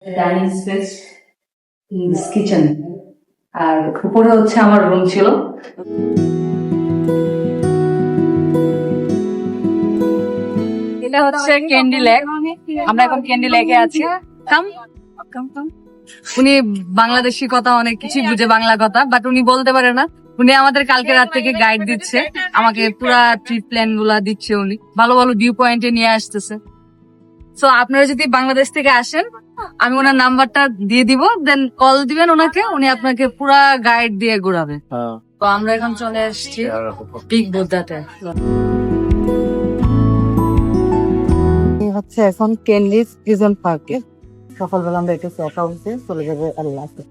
Dining space, kitchen, আর উপরে হচ্ছে আমার রুম ছিল। এটা হচ্ছে ক্যান্ডি লেক। আমরা এখন ক্যান্ডি লেকে আছি। কাম কাম কাম। উনি বাংলাদেশি কথা অনেক কিছু বুঝে, বাংলা কথা, বাট উনি বলতে পারে না। উনি আমাদের কালকে রাত থেকে গাইড দিচ্ছে, আমাকে পুরা ট্রিপ প্ল্যান গুলা দিচ্ছে। উনি ভালো ভালো ভিউ পয়েন্টে নিয়ে আসতেছে। সো আপনারা যদি বাংলাদেশ থেকে আসেন, আমি ওনার নাম্বারটা দিয়ে দিব, দেন কল দিবেন ওনাকে, উনি আপনাকে পুরা গাইড দিয়ে ঘুরাবে। তো আমরা এখন চলে আসছি বিগ বুদ্ধাতে। হচ্ছে এখন ক্যান্ডি সিজন পার্কে। সকালবেলা আমরা এটা একা উঠে চলে যাবো আল্লাহকে।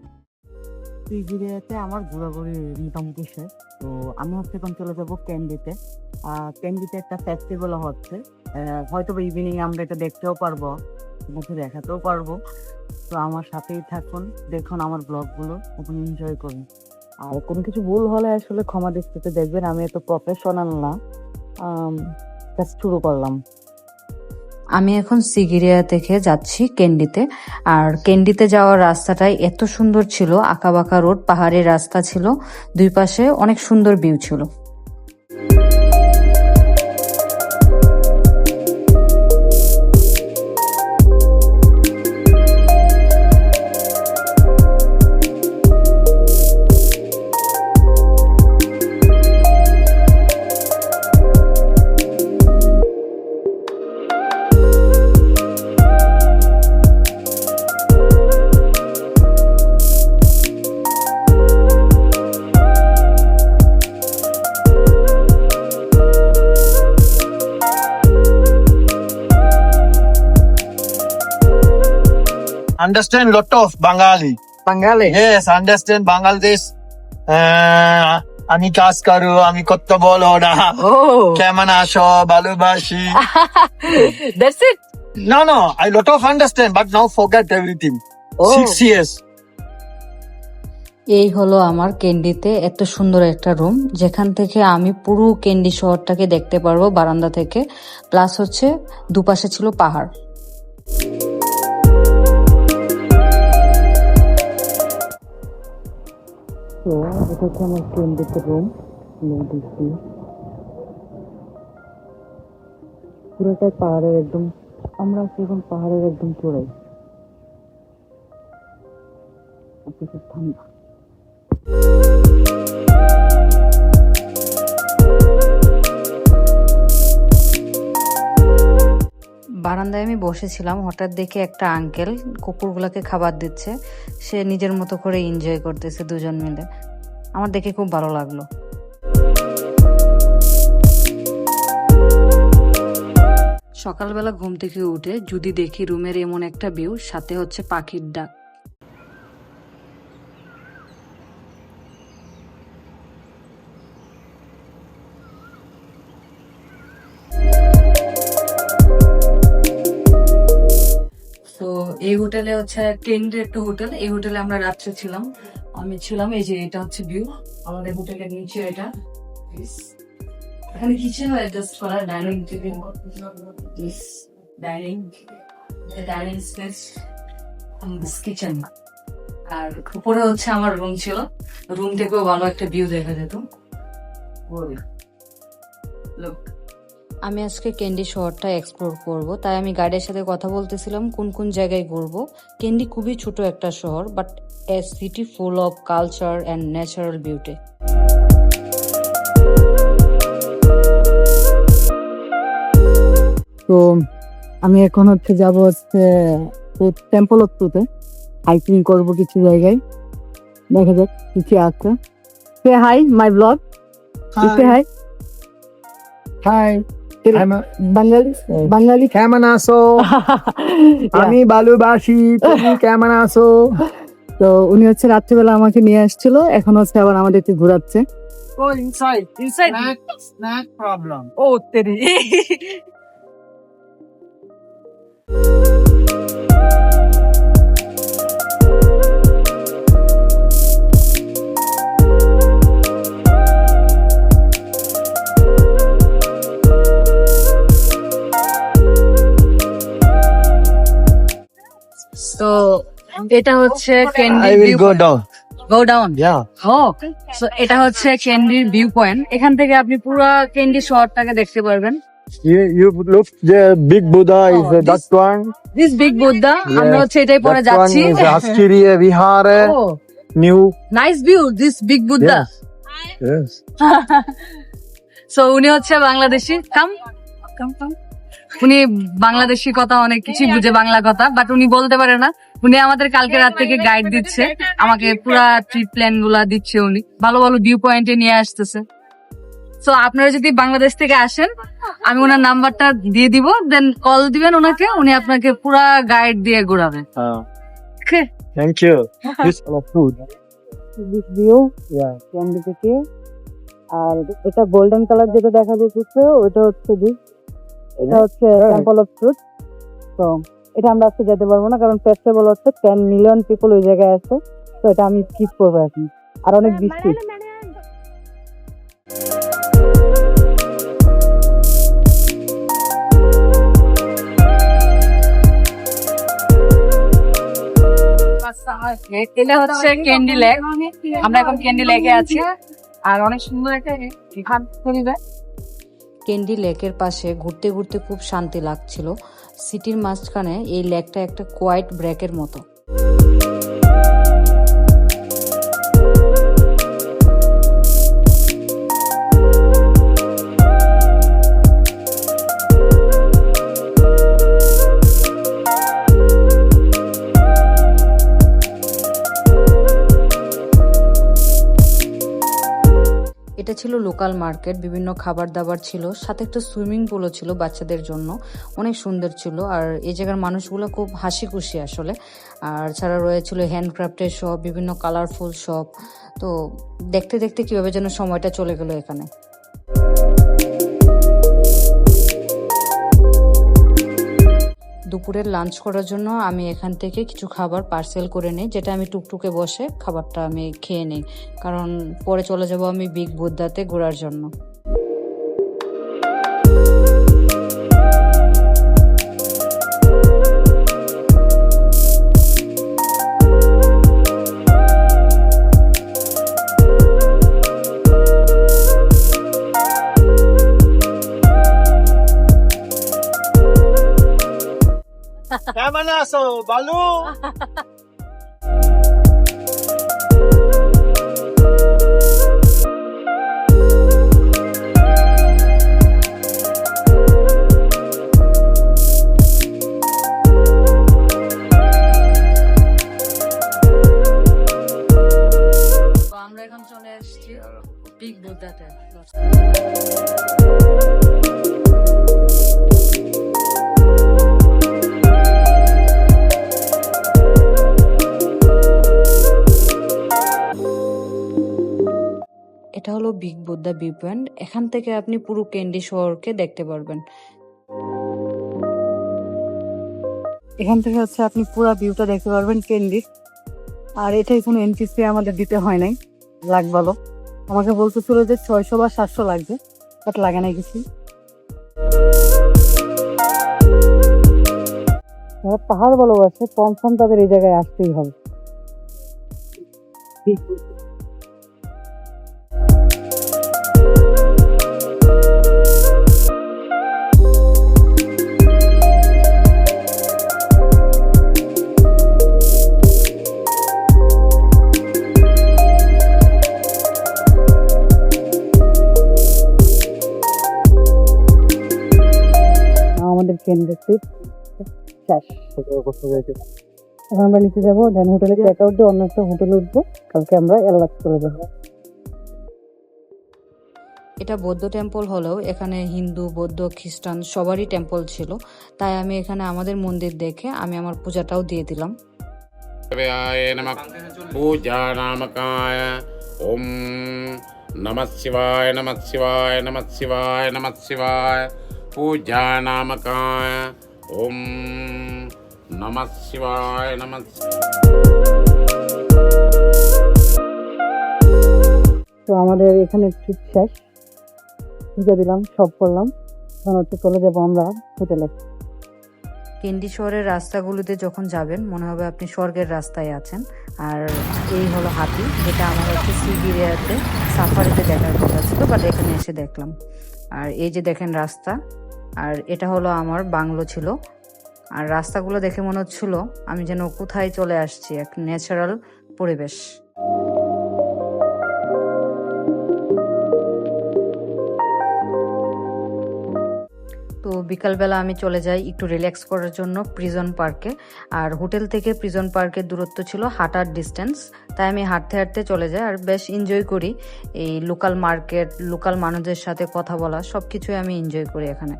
সিজিরিয়াতে আমার ঘোরাঘুরি মোটামুটি শেষ। তো আমি হচ্ছে এখন চলে যাবো ক্যান্ডিতে। ক্যান্ডিতে একটা ফেস্টিভ্যাল হচ্ছে, হয়তো বা ইভিনিং আমরা এটা দেখতেও পারবো, মুখে দেখাতেও পারবো। তো আমার সাথেই থাকুন, দেখুন আমার ব্লগগুলো, আপনি এনজয় করুন। আর কোনো কিছু ভুল হলে আসলে ক্ষমা দৃষ্টিতে দেখবেন, আমি এত প্রফেশনাল না। জাস্ট শুরু করলাম। আমি এখন সিগিরিয়া থেকে যাচ্ছি ক্যান্ডিতে। আর ক্যান্ডিতে যাওয়ার রাস্তাটাই এত সুন্দর ছিল, আঁকাবাঁকা রোড, পাহাড়ের রাস্তা ছিল, দুই পাশে অনেক সুন্দর ভিউ ছিল। Understand lot of Bengali. Bangali Yes, understand Bangladesh. আমি কাজ করু, আমি কত বলো না, কেমন আছো, ভালোবাসি। That's it. No, I lot of understand, but now forget everything. 6 years. এই হলো আমার ক্যান্ডিতে এত সুন্দর একটা রুম, যেখান থেকে আমি পুরো ক্যান্ডি শহরটাকে দেখতে পারবো বারান্দা থেকে। প্লাস হচ্ছে দুপাশে ছিল পাহাড়। তো এটা হচ্ছে আমার ক্যান্ডিতে রুম। দেখছি পুরোটাই পাহাড়ের একদম, আমরা আছি এখন পাহাড়ের একদম চূড়ায়। খুব ঠান্ডা। বারান্দায় আমি বসেছিলাম, হঠাৎ দেখে একটা আঙ্কেল কুকুরগুলোকে খাবার দিচ্ছে। সে নিজের মতো করে এনজয় করতেছে দুজন মিলে। আমার দেখে খুব ভালো লাগলো। সকালবেলা ঘুম থেকে উঠে যদি দেখি রুমের এমন একটা ভিউ, সাথে হচ্ছে পাখির ডাক। তো এই হোটেলে হচ্ছে কেন্দ্রের একটা হোটেল, এই হোটেলে আমরা রাত্রে ছিলাম। আমি ছিলাম, এই যে এটা হচ্ছে ভিউ আমাদের হোটেলের নিচে। এটা এখানে কিচেন অ্যাডজাস্ট করা, dining table, dining space, kitchen, আর উপরে হচ্ছে আমার রুম ছিল। রুম থেকেও ভালো একটা ভিউ দেখা যেত। আমি আজকে ক্যান্ডি শহরটা এক্সপ্লোর করব, তাই আমি গাইডের সাথে কথা বলতেছিলাম কোন কোন জায়গায় ঘুরবো। ক্যান্ডি খুবই ছোট একটা শহর, but a city full of culture and natural beauty. তো আমি এখন হচ্ছে যাব হচ্ছে টেম্পল অফ ট্রুথে, হাইকিং করবো কিছু জায়গায়, দেখা যাক কিছু আছে। Say hi my blog, say hi Hi. বাঙালি বাঙালি কেমন আছো? আমি ভালোবাসি, তুমি কেমন আছো? তো উনি হচ্ছে রাত্রিবেলা আমাকে নিয়ে আসছিল, এখন হচ্ছে আবার আমাদেরকে ঘোরাচ্ছে। Go inside. Snack problem. ও তেরি। তো এটা হচ্ছে Kandy I will view go down. Go down Yeah. ও সো এটা হচ্ছে ক্যান্ডির ভিউ পয়েন্ট। এখান থেকে আপনি পুরো ক্যান্ডি শহরটাকে দেখতে পারবেন। You look the big Buddha is Oh, that one. This big Buddha, আমরা হচ্ছে এটাই পরে That যাচ্ছি। one is Askiriya Vihar. ও New. Nice view this big Buddha. Yes. So উনি হচ্ছে বাংলাদেশি, কাম কাম কাম। উনি বাংলাদেশি কথা অনেক কিছু বুঝে, বাংলা কথা, বাট উনি বলতে পারে না। উনি আমাদের কালকে রাত থেকে গাইড দিচ্ছে, আমাকে পুরা ট্রিপ প্ল্যান গুলা দিচ্ছে। উনি ভালো ভালো ভিউ পয়েন্টে নিয়ে আসতেছে। সো আপনারা যদি বাংলাদেশ থেকে আসেন, আমি ওনার নাম্বারটা দিয়ে দিব, দেন কল দিবেন ওনাকে, উনি আপনাকে পুরা গাইড দিয়ে ঘোরাবেন। Okay? Thank you. This all of food. This view candy থেকে। আর এটা গোল্ডেন কালার যেটা দেখা যাচ্ছে ওইটা হচ্ছে এটা হচ্ছে টেম্পল অফ ট্রুথ। তো এটা আমরা আজকে যেতে পারবো না, কারণ ফেস্টিভ্যাল হচ্ছে, 10 মিলিয়ন পিপল ওই জায়গায় আছে। তো এটা আমি স্কিপ করবো এখন। আর অনেক বৃষ্টি। এটা হচ্ছে ক্যান্ডি লেক। আমরা এখন ক্যান্ডি লেকে আছি, আর অনেক সুন্দর একটা পরিবেশ। ক্যান্ডি লেকের পাশে ঘুরতে ঘুরতে খুব শান্তি লাগছিল। সিটির মাঝখানে এই লেকটা একটা কোয়াইট ব্রেকের মতো। এটা ছিল লোকাল মার্কেট, বিভিন্ন খাবার দাবার ছিল, সাথে একটা সুইমিং পুলও ছিল বাচ্চাদের জন্য, অনেক সুন্দর ছিল। আর এই জায়গার মানুষগুলো খুব হাসি খুশি আসলে। আর ছাড়া রয়েছিল হ্যান্ডক্রাফটের শপ, বিভিন্ন কালারফুল শপ। তো দেখতে দেখতে কিভাবে যেন সময়টা চলে গেল এখানে। দুপুরের লাঞ্চ করার জন্য আমি এখান থেকে কিছু খাবার পার্সেল করে নিই, যেটা আমি টুকটুকে বসে খাবারটা আমি খেয়ে নিই, কারণ পরে চলে যাব আমি বিগ বুদ্ধাতে ঘোরার জন্য। কেমন আছো বালু? আমরা এখন চলে এসেছি বিগ বুদ্ধাতে। এটা হলো বিগ বুদ্ধা ভিউ পয়েন্ট। এখান থেকে আপনি পুরো ক্যান্ডি শহরকে দেখতে পারবেন। এখান থেকে হচ্ছে আপনি পুরো ভিউটা দেখতে পারবেন ক্যান্ডির। আর এটাই কোনো এন্ট্রি ফি আমাদের দিতে হয় নাই, লাগবালো। আমাকে বলতেছিল যে 600 বা 700 লাগবে, বাট লাগে নাই কিছু। যারা পাহাড় ভালোবাসে কনফার্ম তাদের এই জায়গায় আসতেই হবে। আমাদের কেন্দ্র ট্রিপ শেষ। এখন আমরা নিচে যাবো, দেন হোটেলে চেক আউট দিয়ে অন্য একটা হোটেলে উঠবো। কালকে আমরা এলাচ চলে যাবো। এটা বৌদ্ধ টেম্পল হলেও এখানে হিন্দু, বৌদ্ধ, খ্রিস্টান সবারই টেম্পল ছিল, তাই আমি এখানে আমাদের মন্দির দেখে আমি আমার পূজাটাও দিয়ে দিলাম। पूजा नामकाय ओम नमः शिवाय नमः शिवाय नमः शिवाय नमः शिवाय पूजा नामकाय ओम नमः शिवाय नमः। তো আমাদের এখানে ট্রিপ শেষ, পূজা দিলাম, সব করলাম। এখন হচ্ছে চলে যাবো আমরা হোটেলে। কেন্ডি শহরের রাস্তাগুলোতে যখন যাবেন মনে হবে আপনি স্বর্গের রাস্তায় আছেন। আর এই হলো হাতি, যেটা আমার হচ্ছে সিগিরিয়াতে সাফারিতে দেখার কথা ছিল, বাট এখানে এসে দেখলাম। আর এই যে দেখেন রাস্তা, আর এটা হলো আমার বাংলো ছিল। আর রাস্তাগুলো দেখে মনে হচ্ছিল আমি যেন কোথায় চলে আসছি, এক ন্যাচারাল পরিবেশ। তো বিকালবেলা আমি চলে যাই একটু রিল্যাক্স করার জন্য প্রিজন পার্কে। আর হোটেল থেকে প্রিজন পার্কের দূরত্ব ছিল হাঁটার ডিস্টেন্স, তাই আমি হাঁটতে হাঁটতে চলে যাই আর বেশ এনজয় করি। এই লোকাল মার্কেট, লোকাল মানুষদের সাথে কথা বলা, সবকিছুই আমি এনজয় করি এখানে।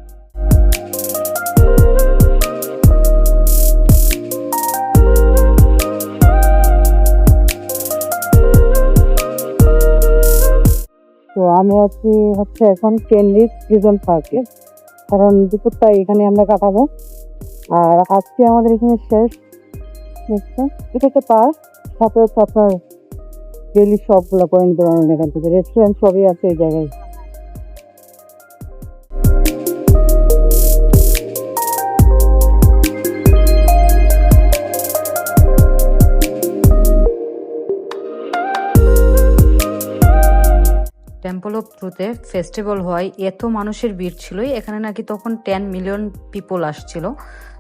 তো আমি হচ্ছে এখন ক্যান্ডি প্রিজন পার্কে, কারণ দুপুরটা এখানে আমরা কাটাবো। আর আজকে আমাদের এখানে শেষ বুঝছো? এটা একটা পার্ক, সাথে হচ্ছে আপনার ডেলি সবগুলো পয়েন্ট বেরোনো, এখান থেকে রেস্টুরেন্ট সবই আছে এই জায়গায়। টেম্পল অফ ট্রুথে ফেস্টিভ্যাল হয়, এত মানুষের ভিড় ছিল এখানে, নাকি তখন 10 মিলিয়ন পিপল আসছিল।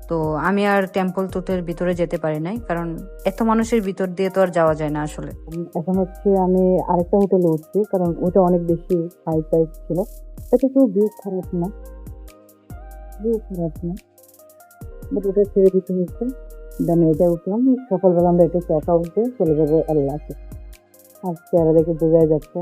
তো আমি আর টেম্পল ট্রুথের ভিতরে যেতে পারি নাই, কারণ এত মানুষের ভিতর দিয়ে তো আর যাওয়া যায় না আসলে। এখন হচ্ছে আমি আরেকটা হোটেলে উঠছি, কারণ ওটা অনেক বেশি হাই প্রাইস ছিল। এটা খুব ভিউ খারাপ না, বাট ওটা ছেড়ে দিতে হচ্ছে। দেন এটা উঠলাম, সকালবেলা আমরা একটু চা খাওয়া চলে যাবো আল্লাহ। আর চেহারা দেখে বোঝা যাচ্ছে